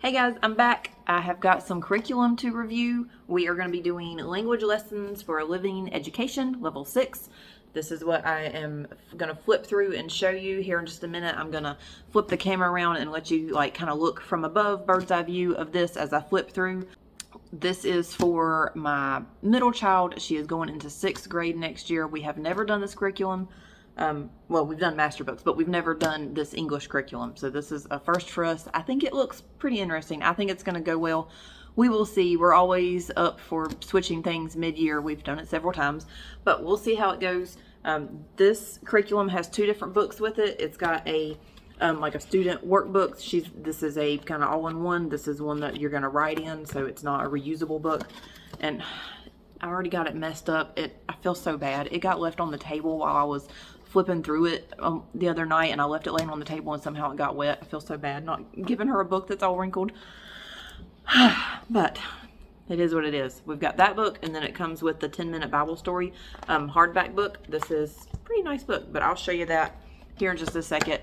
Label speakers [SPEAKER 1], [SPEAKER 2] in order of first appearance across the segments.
[SPEAKER 1] Hey guys, I'm back. I have got some curriculum to review. We are going to be doing language lessons for a living education, level 6. This is what I am going to flip through and show you here in just a minute. I'm going to flip the camera around and let you kind of look from above, bird's eye view of this as I flip through. This is for my middle child. She is going into 6th grade next year. We have never done this curriculum. Well, we've done MasterBooks, but we've never done this English curriculum. So this is a first for us. I think it looks pretty interesting. I think it's going to go well. We will see. We're always up for switching things mid-year. We've done it several times, but we'll see how it goes. This curriculum has 2 different books with it. It's got a like a student workbook. This is a kind of all-in-one. This is one that you're going to write in, so it's not a reusable book. And I already got it messed up. I feel so bad. It got left on the table while I was flipping through it the other night, and I left it laying on the table and somehow it got wet. I feel so bad not giving her a book that's all wrinkled. But it is what it is. We've got that book, and then it comes with the 10-minute Bible story hardback book. This is a pretty nice book, but I'll show you that here in just a second.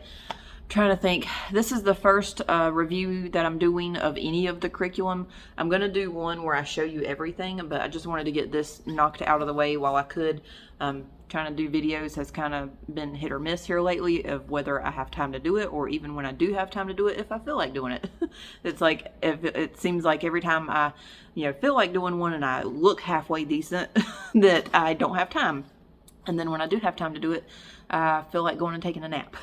[SPEAKER 1] Trying to think. This is the first review that I'm doing of any of the curriculum. I'm going to do one where I show you everything, but I just wanted to get this knocked out of the way while I could. Trying to do videos has kind of been hit or miss here lately of whether I have time to do it, or even when I do have time to do it, if I feel like doing it. It's like, if it seems like every time I feel like doing one and I look halfway decent that I don't have time. And then when I do have time to do it, I feel like going and taking a nap.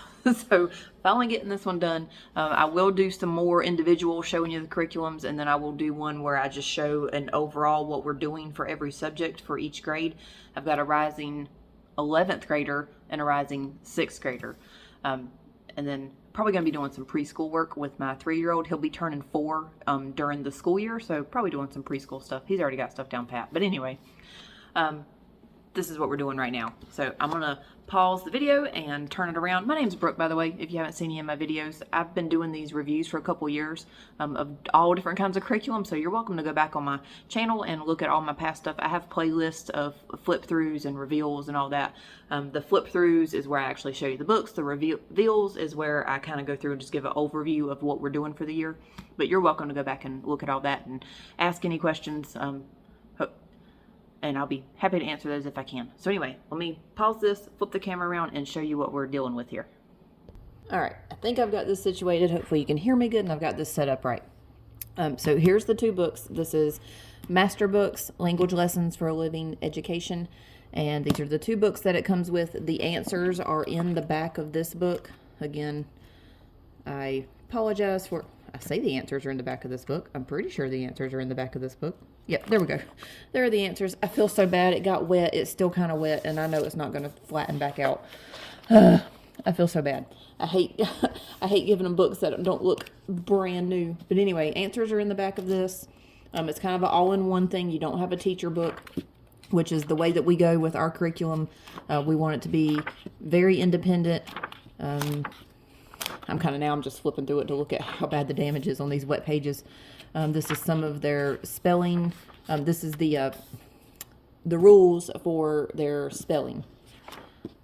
[SPEAKER 1] So finally getting this one done. I will do some more individual showing you the curriculums, and then I will do one where I just show an overall what we're doing for every subject for each grade. I've got a rising 11th grader and a rising 6th grader. And then probably going to be doing some preschool work with my 3-year-old. He'll be turning 4 during the school year, so probably doing some preschool stuff. He's already got stuff down pat. But anyway, this is what we're doing right now. So I'm going to pause the video and turn it around. My name's Brooke, by the way, if you haven't seen any of my videos. I've been doing these reviews for a couple years of all different kinds of curriculum, so you're welcome to go back on my channel and look at all my past stuff. I have playlists of flip-throughs and reveals and all that. The flip-throughs is where I actually show you the books. The reveals is where I kind of go through and just give an overview of what we're doing for the year. But you're welcome to go back and look at all that and ask any questions. And I'll be happy to answer those if I can. So anyway, let me pause this, flip the camera around, and show you what we're dealing with here. All right, I think I've got this situated. Hopefully you can hear me good, and I've got this set up right. So here's the 2 books. This is MasterBooks, Language Lessons for a Living Education. And these are the 2 books that it comes with. The answers are in the back of this book. Again, I apologize for... I say the answers are in the back of this book. I'm pretty sure the answers are in the back of this book. Yep, there we go. There are the answers. I feel so bad. It got wet. It's still kind of wet, and I know it's not going to flatten back out. I feel so bad. I hate giving them books that don't look brand new. But anyway, answers are in the back of this. It's kind of an all-in-one thing. You don't have a teacher book, which is the way that we go with our curriculum. We want it to be very independent. I'm just flipping through it to look at how bad the damage is on these wet pages. This is some of their spelling. This is the rules for their spelling.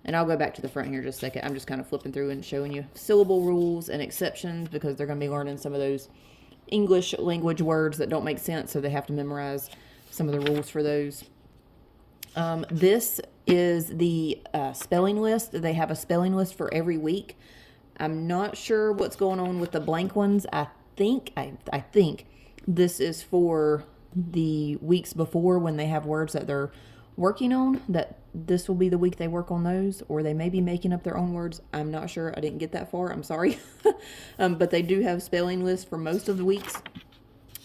[SPEAKER 1] And I'll go back to the front here in just a second. I'm just kind of flipping through and showing you syllable rules and exceptions because they're going to be learning some of those English language words that don't make sense, so they have to memorize some of the rules for those. This is the spelling list. They have a spelling list for every week. I'm not sure what's going on with the blank ones. I think this is for the weeks before when they have words that they're working on, that this will be the week they work on those, or they may be making up their own words. I'm not sure. I didn't get that far. I'm sorry. But they do have spelling lists for most of the weeks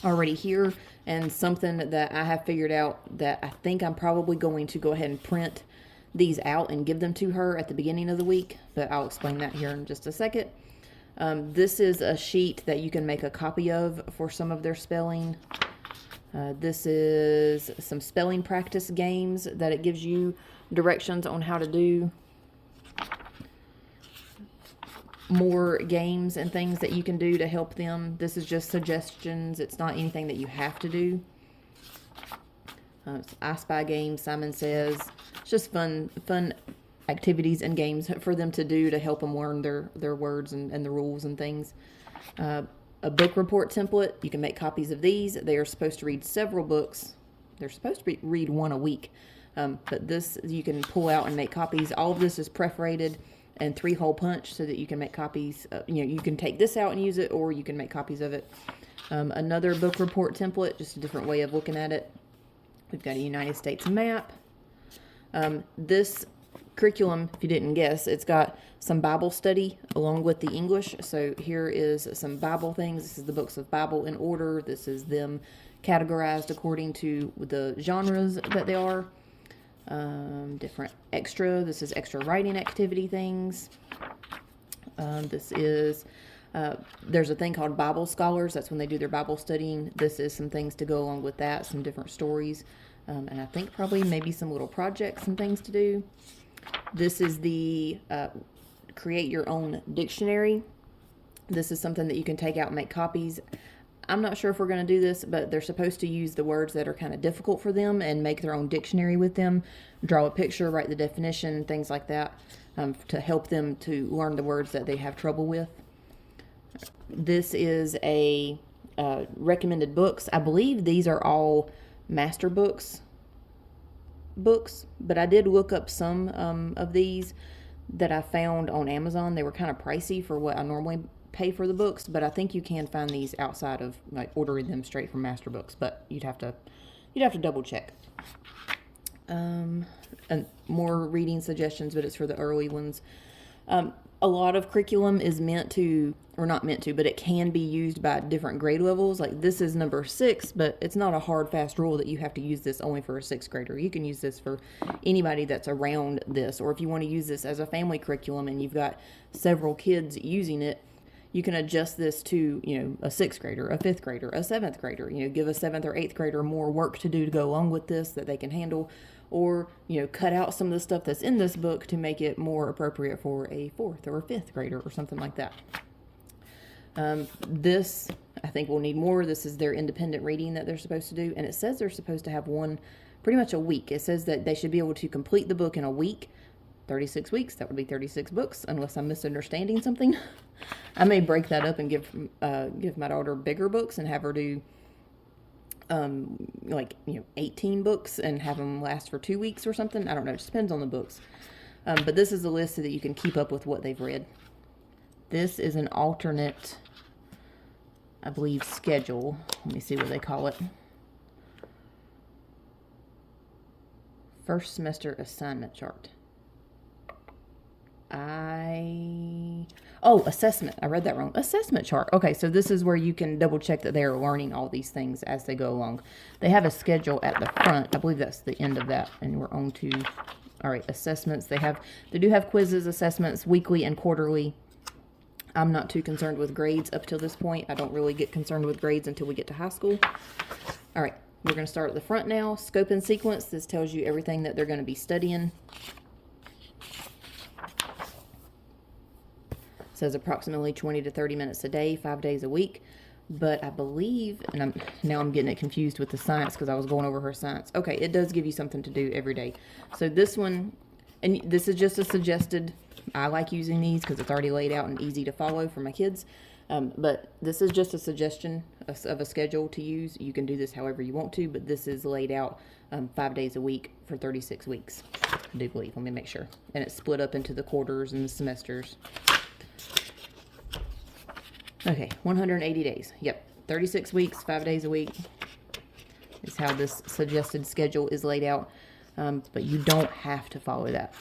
[SPEAKER 1] already here, and something that I have figured out that I think I'm probably going to go ahead and print these out and give them to her at the beginning of the week, but I'll explain that here in just a second. This is a sheet that you can make a copy of for some of their spelling. This is some spelling practice games that it gives you directions on how to do. More games and things that you can do to help them. This is just suggestions. It's not anything that you have to do. It's I Spy game, Simon Says. It's just fun activities and games for them to do to help them learn their words and the rules and things. a book report template. You can make copies of these. They are supposed to read several books. They're supposed to read one a week. But this you can pull out and make copies. All of this is perforated and 3-hole punch so that you can make copies. You can take this out and use it, or you can make copies of it. Another book report template, just a different way of looking at it. We've got a United States map. This curriculum, if you didn't guess, it's got some Bible study along with the English. So here is some Bible things. This is the books of Bible in order. This is them categorized according to the genres that they are. Different extra. This is extra writing activity things. This is there's a thing called Bible Scholars. That's when they do their Bible studying. This is some things to go along with that, some different stories, and I think probably maybe some little projects and things to do. This is the create your own dictionary. This is something that you can take out and make copies. I'm not sure if we're going to do this, but they're supposed to use the words that are kind of difficult for them and make their own dictionary with them, draw a picture, write the definition, things like that, to help them to learn the words that they have trouble with. This is a recommended books. I believe these are all MasterBooks books, but I did look up some of these that I found on Amazon. They were kind of pricey for what I normally pay for the books, but I think you can find these outside of like ordering them straight from MasterBooks, but you'd have to double check. And more reading suggestions, but it's for the early ones. A lot of curriculum is meant to, or not meant to, but it can be used by different grade levels. Like this is number 6, but it's not a hard, fast rule that you have to use this only for a 6th grader. You can use this for anybody that's around this, or if you want to use this as a family curriculum and you've got several kids using it, you can adjust this to, a 6th grader, a 5th grader, a 7th grader, give a 7th or 8th grader more work to do to go along with this that they can handle, or, cut out some of the stuff that's in this book to make it more appropriate for a 4th or a 5th grader or something like that. This, I think we'll need more. This is their independent reading that they're supposed to do, and it says they're supposed to have one pretty much a week. It says that they should be able to complete the book in a week. 36 weeks, that would be 36 books, unless I'm misunderstanding something. I may break that up and give my daughter bigger books and have her do 18 books and have them last for 2 weeks or something. I don't know, it just depends on the books. But this is a list so that you can keep up with what they've read. This is an alternate, I believe, schedule. Let me see what they call it. First semester assignment chart. Assessment. I read that wrong. Assessment chart. Okay, so this is where you can double check that they are learning all these things as they go along. They have a schedule at the front. I believe that's the end of that, and we're on to, all right, assessments. They do have quizzes, assessments, weekly and quarterly. I'm not too concerned with grades up till this point. I don't really get concerned with grades until we get to high school. All right, we're going to start at the front now. Scope and sequence. This tells you everything that they're going to be studying. Says approximately 20 to 30 minutes a day, 5 days a week. But I believe, and I'm getting it confused with the science because I was going over her science. Okay, it does give you something to do every day. So this one, and this is just a suggested, I like using these because it's already laid out and easy to follow for my kids. But this is just a suggestion of a schedule to use. You can do this however you want to, but this is laid out 5 days a week for 36 weeks. I do believe, let me make sure. And it's split up into the quarters and the semesters. Okay, 180 days. Yep, 36 weeks, 5 days a week is how this suggested schedule is laid out. But you don't have to follow that.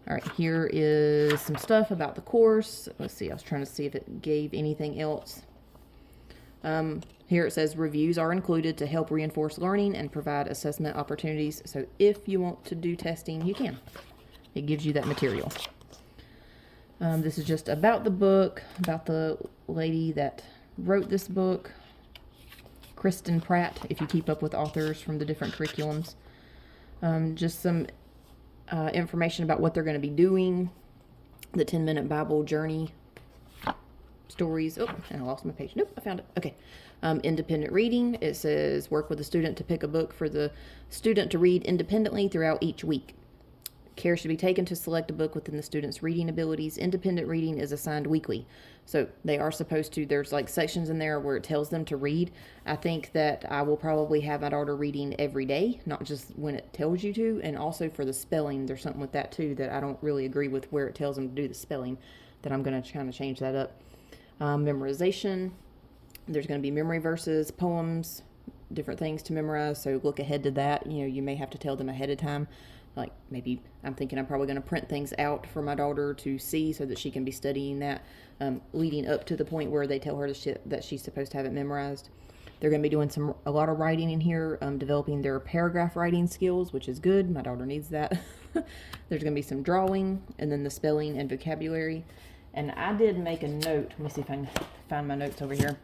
[SPEAKER 1] All right, here is some stuff about the course. Let's see, I was trying to see if it gave anything else. Here it says reviews are included to help reinforce learning and provide assessment opportunities. So if you want to do testing, you can. It gives you that material. This is just about the book, about the lady that wrote this book, Kristen Pratt, if you keep up with authors from the different curriculums. Just some information about what they're going to be doing, the 10-minute Bible journey stories. Oh, and I lost my page. Nope, I found it. Okay. Independent reading. It says work with the student to pick a book for the student to read independently throughout each week. Care should be taken to select a book within the student's reading abilities. Independent reading is assigned weekly. So they are supposed to, there's like sections in there where it tells them to read. I think that I will probably have my daughter reading every day, not just when it tells you to. And also for the spelling, there's something with that too that I don't really agree with where it tells them to do the spelling, that I'm going to kind of change that up. Memorization. There's going to be memory verses, poems, different things to memorize. So look ahead to that. You know, you may have to tell them ahead of time. Like maybe I'm thinking I'm probably going to print things out for my daughter to see so that she can be studying that leading up to the point where they tell her that she's supposed to have it memorized. They're going to be doing a lot of writing in here, developing their paragraph writing skills, which is good. My daughter needs that. There's going to be some drawing, and then the spelling and vocabulary. And I did make a note. Let me see if I can find my notes over here.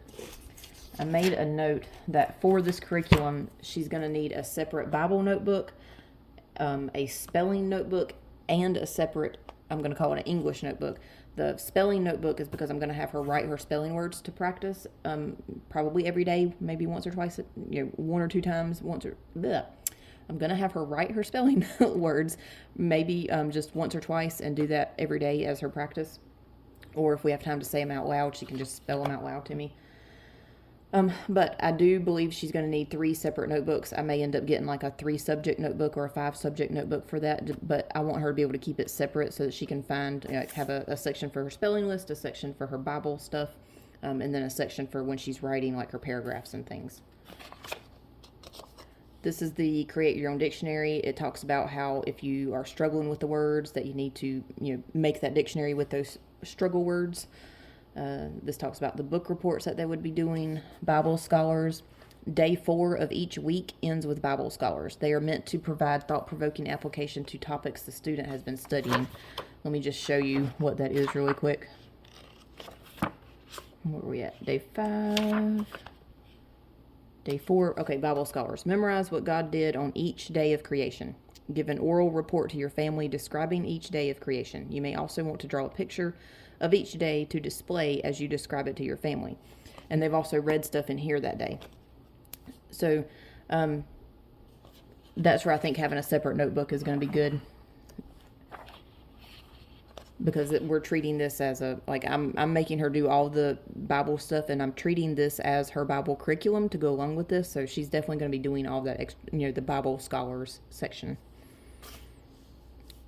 [SPEAKER 1] I made a note that for this curriculum, she's going to need a separate Bible notebook, a spelling notebook, and a separate, I'm going to call it an English notebook. The spelling notebook is because I'm going to have her write her spelling words to practice, probably every day, maybe once or twice, one or two times, I'm going to have her write her spelling words, maybe just once or twice, and do that every day as her practice. Or if we have time to say them out loud, she can just spell them out loud to me. But I do believe she's going to need 3 separate notebooks. I may end up getting like a 3-subject notebook or a 5-subject notebook for that, but I want her to be able to keep it separate so that she can have a section for her spelling list, a section for her Bible stuff, and then a section for when she's writing like her paragraphs and things. This is the Create Your Own Dictionary. It talks about how if you are struggling with the words that you need to make that dictionary with those struggle words. This talks about the book reports that they would be doing, Bible scholars. Day 4 of each week ends with Bible scholars. They are meant to provide thought-provoking application to topics the student has been studying. Let me just show you what that is really quick. Where are we at? Day 5. Day 4. Okay, Bible scholars. Memorize what God did on each day of creation. Give an oral report to your family describing each day of creation. You may also want to draw a picture of each day to display as you describe it to your family. And they've also read stuff in here that day. So that's where I think having a separate notebook is going to be good, because we're treating this as I'm making her do all the Bible stuff, and I'm treating this as her Bible curriculum to go along with this. So she's definitely going to be doing all that, the Bible scholars section.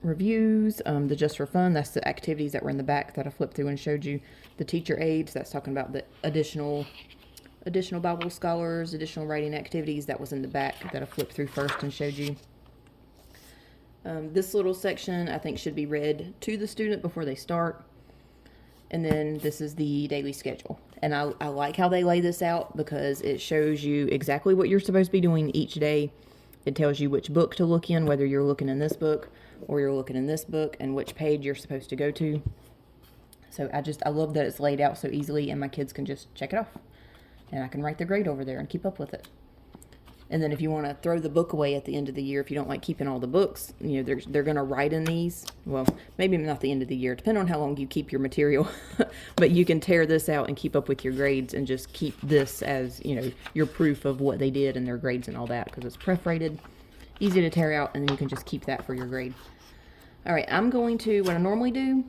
[SPEAKER 1] Reviews, the Just for Fun, that's the activities that were in the back that I flipped through and showed you. The teacher aids, that's talking about the additional Bible scholars, additional writing activities, that was in the back that I flipped through first and showed you. This little section I think should be read to the student before they start. And then this is the daily schedule. And I like how they lay this out, because it shows you exactly what you're supposed to be doing each day. It tells you which book to look in, whether you're looking in this book or you're looking in this book, and which page you're supposed to go to. So I love that it's laid out so easily, and my kids can just check it off. And I can write their grade over there and keep up with it. And then if you want to throw the book away at the end of the year, if you don't like keeping all the books, they're going to write in these. Well, maybe not the end of the year, depending on how long you keep your material. But you can tear this out and keep up with your grades, and just keep this as, your proof of what they did and their grades and all that, because it's perforated, easy to tear out, and then you can just keep that for your grade. All right, what I normally do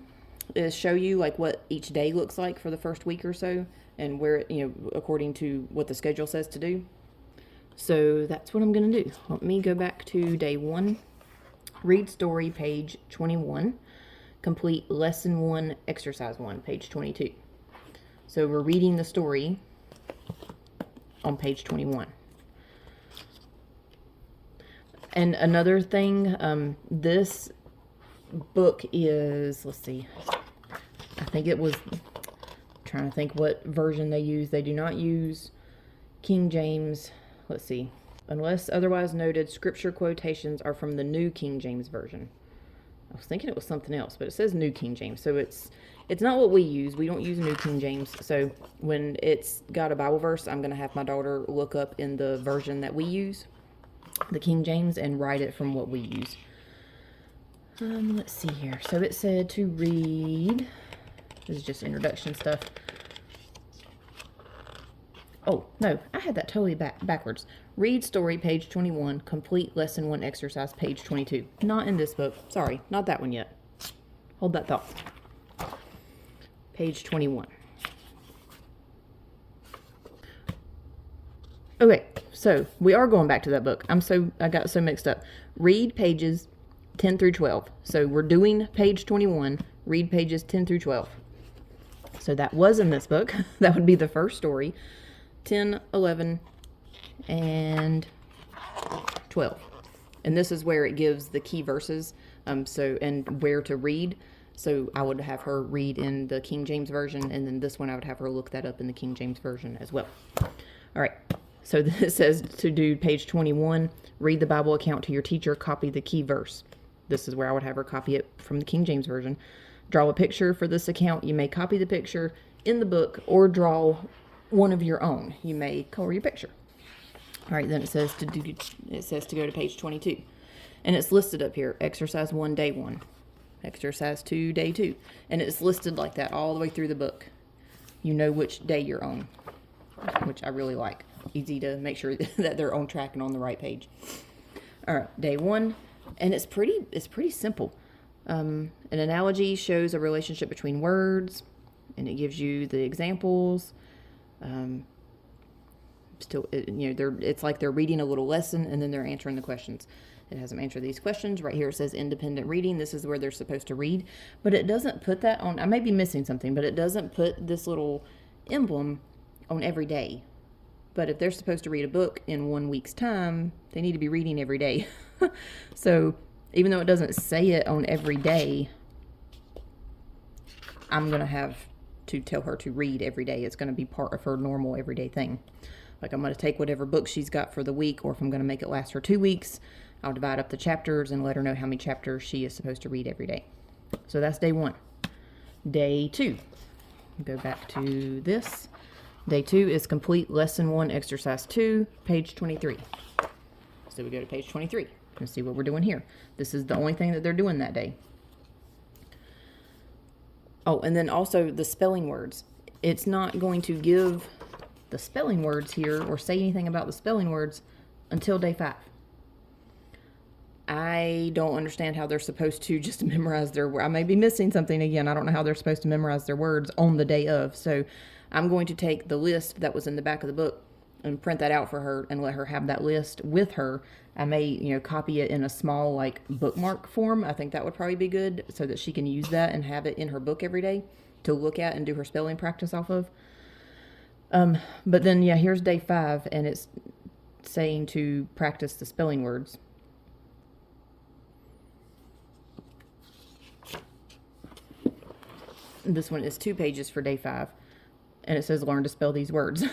[SPEAKER 1] is show you like what each day looks like for the first week or so, and where, according to what the schedule says to do. So that's what I'm going to do. Let me go back to day 1. Read story, page 21. Complete lesson 1, exercise 1, page 22. So we're reading the story on page 21. And another thing, this book is, let's see, I think it was, trying to think what version they use. They do not use King James. Let's see. Unless otherwise noted, scripture quotations are from the New King James Version. I was thinking it was something else, but it says New King James. So it's not what we use. We don't use New King James. So when it's got a Bible verse, I'm going to have my daughter look up in the version that we use, the King James, and write it from what we use. Let's see here. So it said to read, this is just introduction stuff, Oh, no, I had that totally backwards. Read story, page 21. Complete lesson 1 exercise, page 22. Not in this book. Sorry, not that one yet. Hold that thought. Page 21. Okay, so we are going back to that book. I got so mixed up. Read pages 10 through 12. So we're doing page 21. Read pages 10 through 12. So that was in this book. That would be the first story. 10, 11, and 12. And this is where it gives the key verses, and where to read. So I would have her read in the King James Version, and then this one I would have her look that up in the King James Version as well. All right. So this says to do page 21, read the Bible account to your teacher, copy the key verse. This is where I would have her copy it from the King James Version. Draw a picture for this account. You may copy the picture in the book or draw one of your own. You may color your picture. All right, then it says to go to page 22. And it's listed up here, exercise 1, day 1. Exercise 2, day 2. And it's listed like that all the way through the book. You know which day you're on, which I really like. Easy to make sure that they're on track and on the right page. All right, day 1. And it's pretty simple. An analogy shows a relationship between words, and it gives you the examples. It's like they're reading a little lesson, and then they're answering the questions. It has them answer these questions. Right here it says independent reading. This is where they're supposed to read, but it doesn't put that on. I may be missing something, but it doesn't put this little emblem on every day. But if they're supposed to read a book in 1 week's time, they need to be reading every day. So even though it doesn't say it on every day, I'm going to have to tell her to read every day. It's going to be part of her normal everyday thing. Like I'm going to take whatever book she's got for the week, or if I'm going to make it last for 2 weeks, I'll divide up the chapters and let her know how many chapters she is supposed to read every day. So that's day 1. Day 2. Go back to this. Day 2 is complete lesson 1, exercise 2, page 23. So we go to page 23 and see what we're doing here. This is the only thing that they're doing that day. Oh, and then also the spelling words. It's not going to give the spelling words here or say anything about the spelling words until day 5. I don't understand how they're supposed to just memorize their words. I may be missing something again. I don't know how they're supposed to memorize their words on the day of. So I'm going to take the list that was in the back of the book and print that out for her and let her have that list with her. I may, copy it in a small bookmark form. I think that would probably be good so that she can use that and have it in her book every day to look at and do her spelling practice off of. But then, here's day 5, and it's saying to practice the spelling words. This one is 2 pages for day 5, and it says learn to spell these words.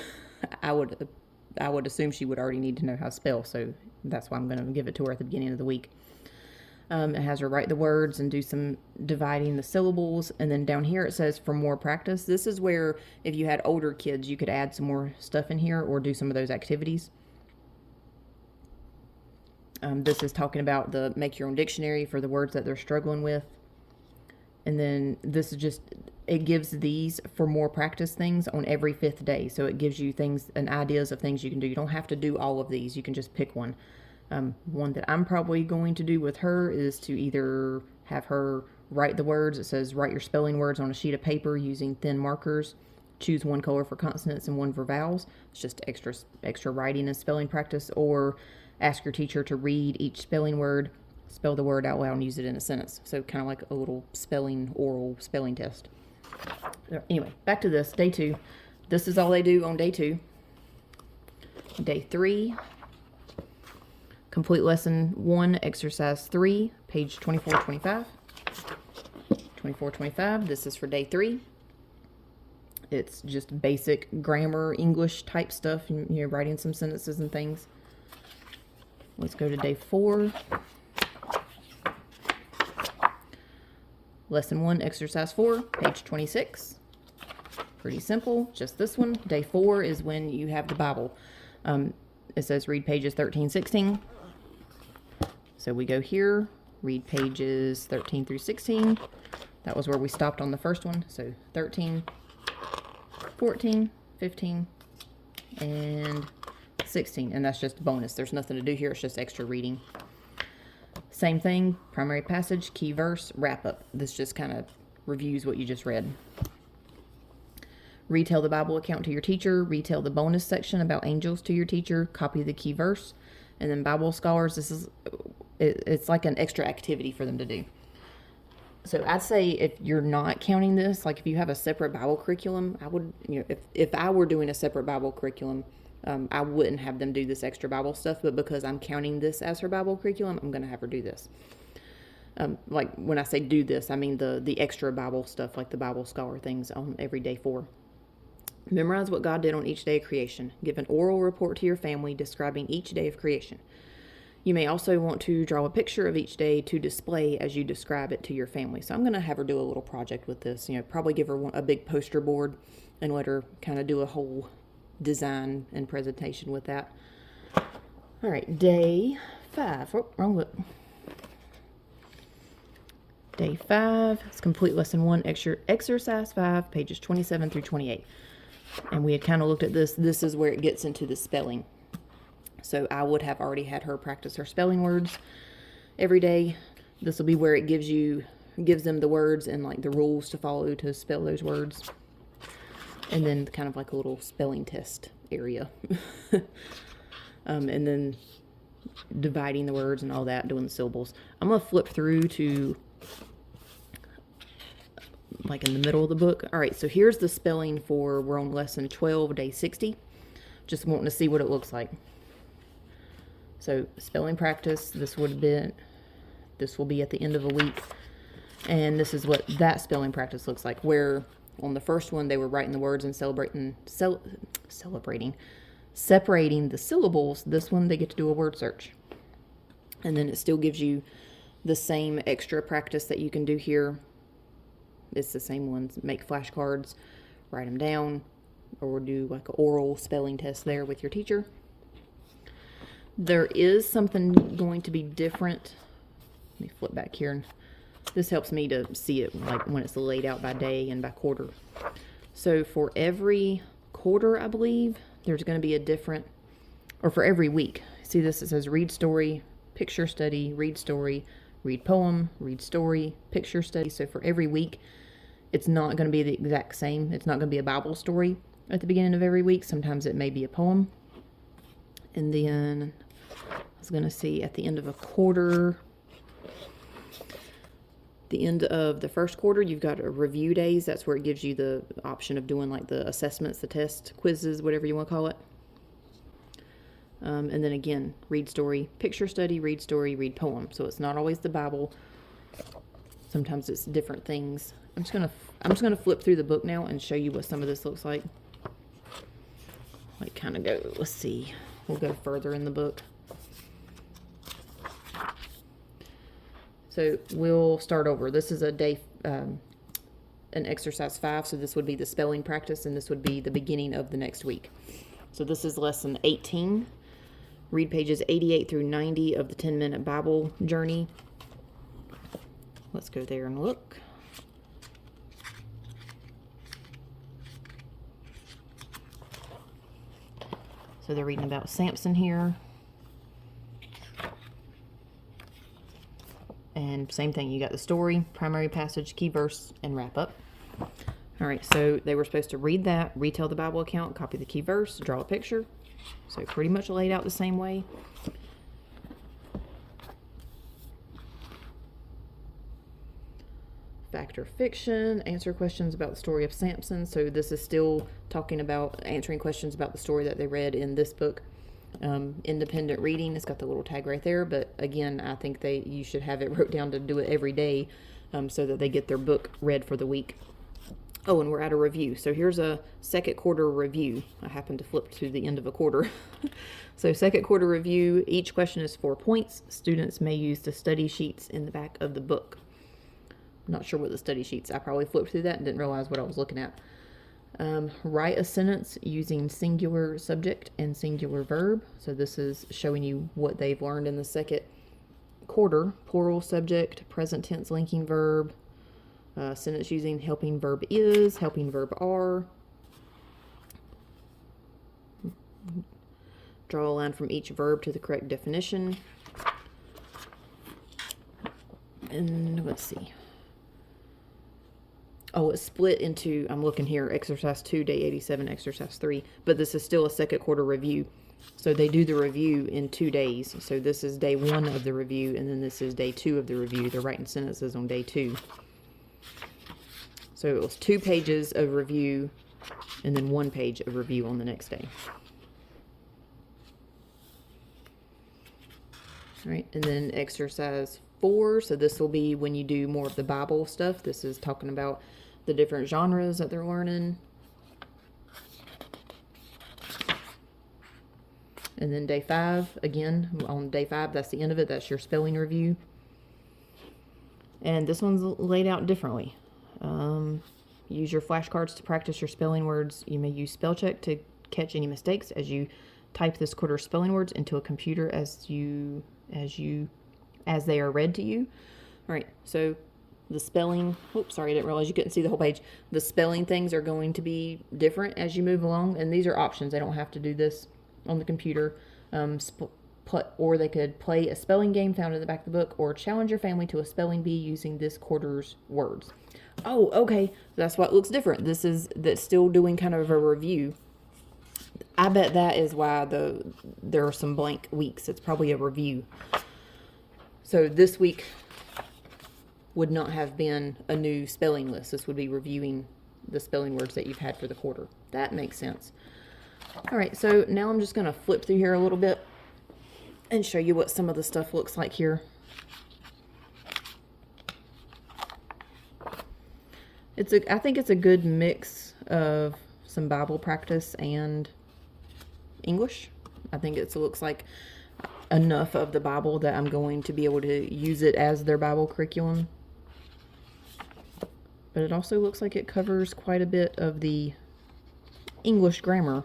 [SPEAKER 1] I would assume she would already need to know how to spell, so that's why I'm going to give it to her at the beginning of the week. It has her write the words and do some dividing the syllables, and then down here it says for more practice. This is where if you had older kids, you could add some more stuff in here or do some of those activities. This is talking about the make your own dictionary for the words that they're struggling with. And then this is just, it gives these for more practice things on every 5th day. So it gives you things and ideas of things you can do. You don't have to do all of these. You can just pick one. One that I'm probably going to do with her is to either have her write the words. It says write your spelling words on a sheet of paper using thin markers. Choose one color for consonants and one for vowels. It's just extra writing and spelling practice. Or ask your teacher to read each spelling word, spell the word out loud, and use it in a sentence. So kind of like a little oral spelling test. Anyway, back to this, day 2. This is all they do on day 2. Day 3, complete lesson 1, exercise 3, page 24-25. 24-25, this is for day 3. It's just basic grammar, English type stuff. You're writing some sentences and things. Let's go to day 4. Lesson 1, exercise 4, page 26. Pretty simple, just this one. Day 4 is when you have the Bible. It says read pages 13, 16. So we go here, read pages 13 through 16. That was where we stopped on the first one. So 13, 14, 15, and 16. And that's just bonus. There's nothing to do here. It's just extra reading. Same thing, primary passage, key verse, wrap up. This just kind of reviews what you just read. Retell the Bible account to your teacher. Retell the bonus section about angels to your teacher. Copy the key verse. And then Bible scholars, it's like an extra activity for them to do. So I'd say if you're not counting this, like if you have a separate Bible curriculum, I would, if I were doing a separate Bible curriculum, I wouldn't have them do this extra Bible stuff, but because I'm counting this as her Bible curriculum, I'm going to have her do this. Like when I say do this, I mean the extra Bible stuff, like the Bible scholar things on every day 4. Memorize what God did on each day of creation. Give an oral report to your family describing each day of creation. You may also want to draw a picture of each day to display as you describe it to your family. So I'm going to have her do a little project with this. Probably give her a big poster board and let her kind of do a whole design and presentation with that. All right, day 5. Oh, wrong book. Day 5. It's complete lesson 1, exercise 5, pages 27 through 28. And we had kind of looked at this. This is where it gets into the spelling. So I would have already had her practice her spelling words every day. This will be where it gives them the words and like the rules to follow to spell those words. And then kind of like a little spelling test area. And then dividing the words and all that, doing the syllables. I'm going to flip through to like in the middle of the book. All right, so here's the spelling we're on lesson 12, day 60. Just wanting to see what it looks like. So spelling practice, this will be at the end of a week. And this is what that spelling practice looks like, where on the first one they were writing the words and separating the syllables. This one they get to do a word search. And then it still gives you the same extra practice that you can do here. It's the same ones. Make flashcards, write them down, or do like an oral spelling test there with your teacher. There is something going to be different. Let me flip back here. And this helps me to see it like when it's laid out by day and by quarter. So for every quarter, I believe, there's going to be a different, or for every week. See this, it says read story, picture study, read story, read poem, read story, picture study. So for every week, it's not going to be the exact same. It's not going to be a Bible story at the beginning of every week. Sometimes it may be a poem. And then I was going to see at the end of a quarter, the end of the first quarter, you've got a review days. That's where it gives you the option of doing like the assessments, the tests, quizzes, whatever you want to call it. And then again, read story, picture study, read poem. So it's not always the Bible. Sometimes it's different things. I'm just gonna flip through the book now and show you what some of this looks like. Like kind of go. Let's see. We'll go further in the book. So we'll start over. This is a day, an exercise 5. So this would be the spelling practice, and this would be the beginning of the next week. So this is lesson 18. Read pages 88 through 90 of the 10-minute Bible journey. Let's go there and look. So they're reading about Samson here. And same thing, you got the story, primary passage, key verse, and wrap up. All right, so they were supposed to read that, retell the Bible account, copy the key verse, draw a picture. So pretty much laid out the same way. Fact or fiction, answer questions about the story of Samson. So this is still talking about answering questions about the story that they read in this book. Independent reading, it's got the little tag right there, but again, I think you should have it wrote down to do it every day, so that they get their book read for the week. Oh, and we're at a review. So here's a second quarter review. I happened to flip to the end of a quarter. So second quarter review, each question is 4 points. Students may use the study sheets in the back of the book. I'm not sure what the study sheets, I probably flipped through that and didn't realize what I was looking at. Write a sentence using singular subject and singular verb. So this is showing you what they've learned in the second quarter. Plural subject, present tense linking verb, sentence using helping verb is, helping verb are. Draw a line from each verb to the correct definition. And let's see. Oh, it's split into, I'm looking here, exercise 2, day 87, exercise 3. But this is still a second quarter review. So they do the review in 2 days. So this is day 1 of the review, and then this is day 2 of the review. They're writing sentences on day 2. So it was 2 pages of review, and then 1 page of review on the next day. All right, and then exercise 4. So this will be when you do more of the Bible stuff. This is talking about the different genres that they're learning. And then day 5, again, on day 5, that's the end of it. That's your spelling review. And this one's laid out differently. Use your flashcards to practice your spelling words. You may use spell check to catch any mistakes as you type this quarter's spelling words into a computer as they are read to you. All right, so the spelling, oops, sorry, I didn't realize you couldn't see the whole page. The spelling things are going to be different as you move along, and these are options. They don't have to do this on the computer, or they could play a spelling game found in the back of the book, or challenge your family to a spelling bee using this quarter's words. Oh, okay, that's why it looks different. That's still doing kind of a review. I bet that is why there are some blank weeks. It's probably a review. So this week would not have been a new spelling list. This would be reviewing the spelling words that you've had for the quarter. That makes sense. All right, so now I'm just going to flip through here a little bit and show you what some of the stuff looks like here. I think it's a good mix of some Bible practice and English. I think it looks like enough of the Bible that I'm going to be able to use it as their Bible curriculum. But it also looks like it covers quite a bit of the English grammar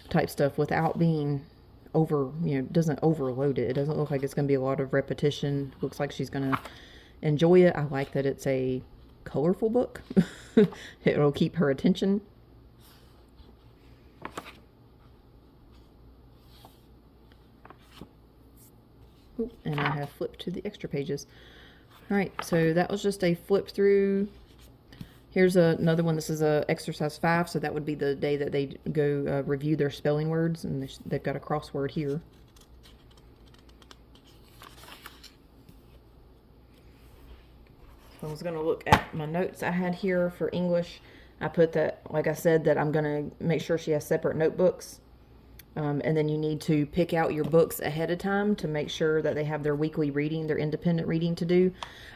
[SPEAKER 1] type stuff without being doesn't overload it. It doesn't look like it's going to be a lot of repetition. Looks like she's going to enjoy it. I like that it's a colorful book. It'll keep her attention. And I have flipped to the extra pages. All right, so that was just a flip through. Here's another one. This is exercise 5, so that would be the day that they go review their spelling words, and they've got a crossword here. So I was going to look at my notes I had here for English. I put that, like I said, that I'm going to make sure she has separate notebooks. And then you need to pick out your books ahead of time to make sure that they have their weekly reading, their independent reading to do.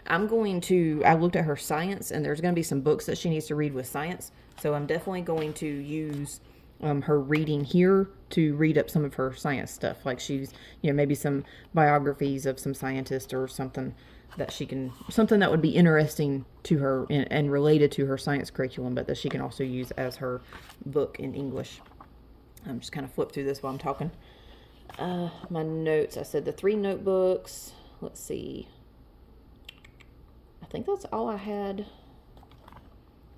[SPEAKER 1] I looked at her science, and there's going to be some books that she needs to read with science. So I'm definitely going to use her reading here to read up some of her science stuff. Like maybe some biographies of some scientists or something something that would be interesting to her and related to her science curriculum, but that she can also use as her book in English. I'm just kind of flip through this while I'm talking. My notes, I said the 3 notebooks. Let's see. I think that's all I had.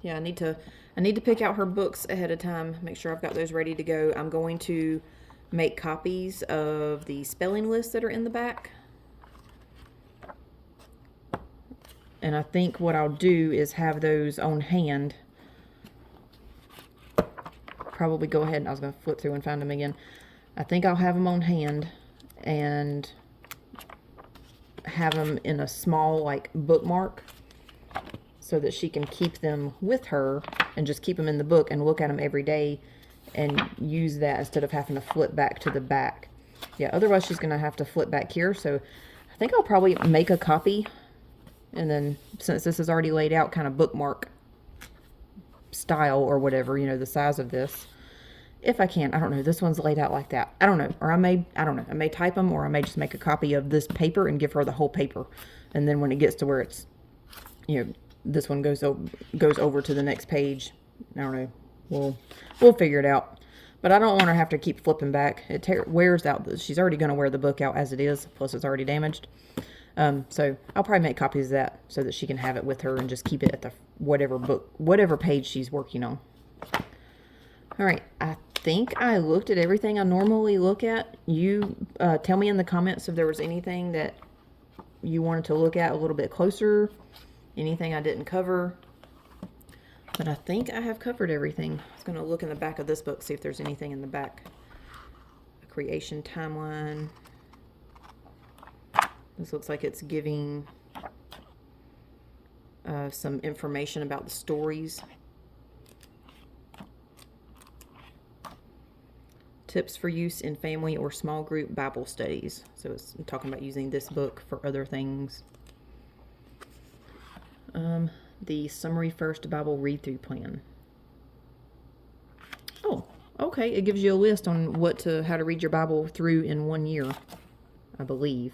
[SPEAKER 1] Yeah, I need to pick out her books ahead of time, make sure I've got those ready to go. I'm going to make copies of the spelling lists that are in the back. And I think what I'll do is have those on hand. Probably go ahead, and I was going to flip through and find them again. I think I'll have them on hand and have them in a small bookmark so that she can keep them with her and just keep them in the book and look at them every day and use that instead of having to flip back to the back. Yeah, otherwise she's going to have to flip back here. So I think I'll probably make a copy, and then since this is already laid out, kind of bookmark style or whatever, the size of this. If I can, I don't know. This one's laid out like that. I don't know. Or I don't know. I may type them, or I may just make a copy of this paper and give her the whole paper. And then when it gets to where it's, this one goes over to the next page. I don't know. We'll figure it out. But I don't want her to have to keep flipping back. It wears out. She's already going to wear the book out as it is. Plus it's already damaged. So I'll probably make copies of that so that she can have it with her and just keep it at the whatever page she's working on. All right, I think I looked at everything I normally look at. You tell me in the comments if there was anything that you wanted to look at a little bit closer, anything I didn't cover. But I think I have covered everything. I was going to look in the back of this book, see if there's anything in the back. A creation timeline. This looks like it's giving some information about the stories. Tips for use in family or small group Bible studies. So it's talking about using this book for other things. The Summary First Bible Read-Through Plan. Oh, okay. It gives you a list on how to read your Bible through in 1 year, I believe.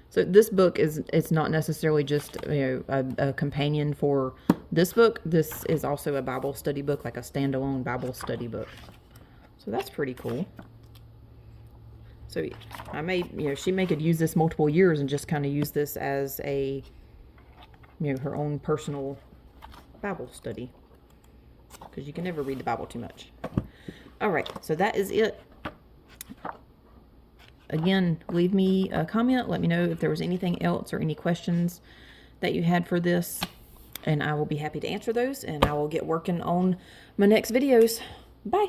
[SPEAKER 1] So this book it's not necessarily just a companion for this book. This is also a Bible study book, like a standalone Bible study book. So that's pretty cool. So she may could use this multiple years and just kind of use this as a, her own personal Bible study. Because you can never read the Bible too much. All right, so that is it. Again, leave me a comment. Let me know if there was anything else or any questions that you had for this. And I will be happy to answer those. And I will get working on my next videos. Bye.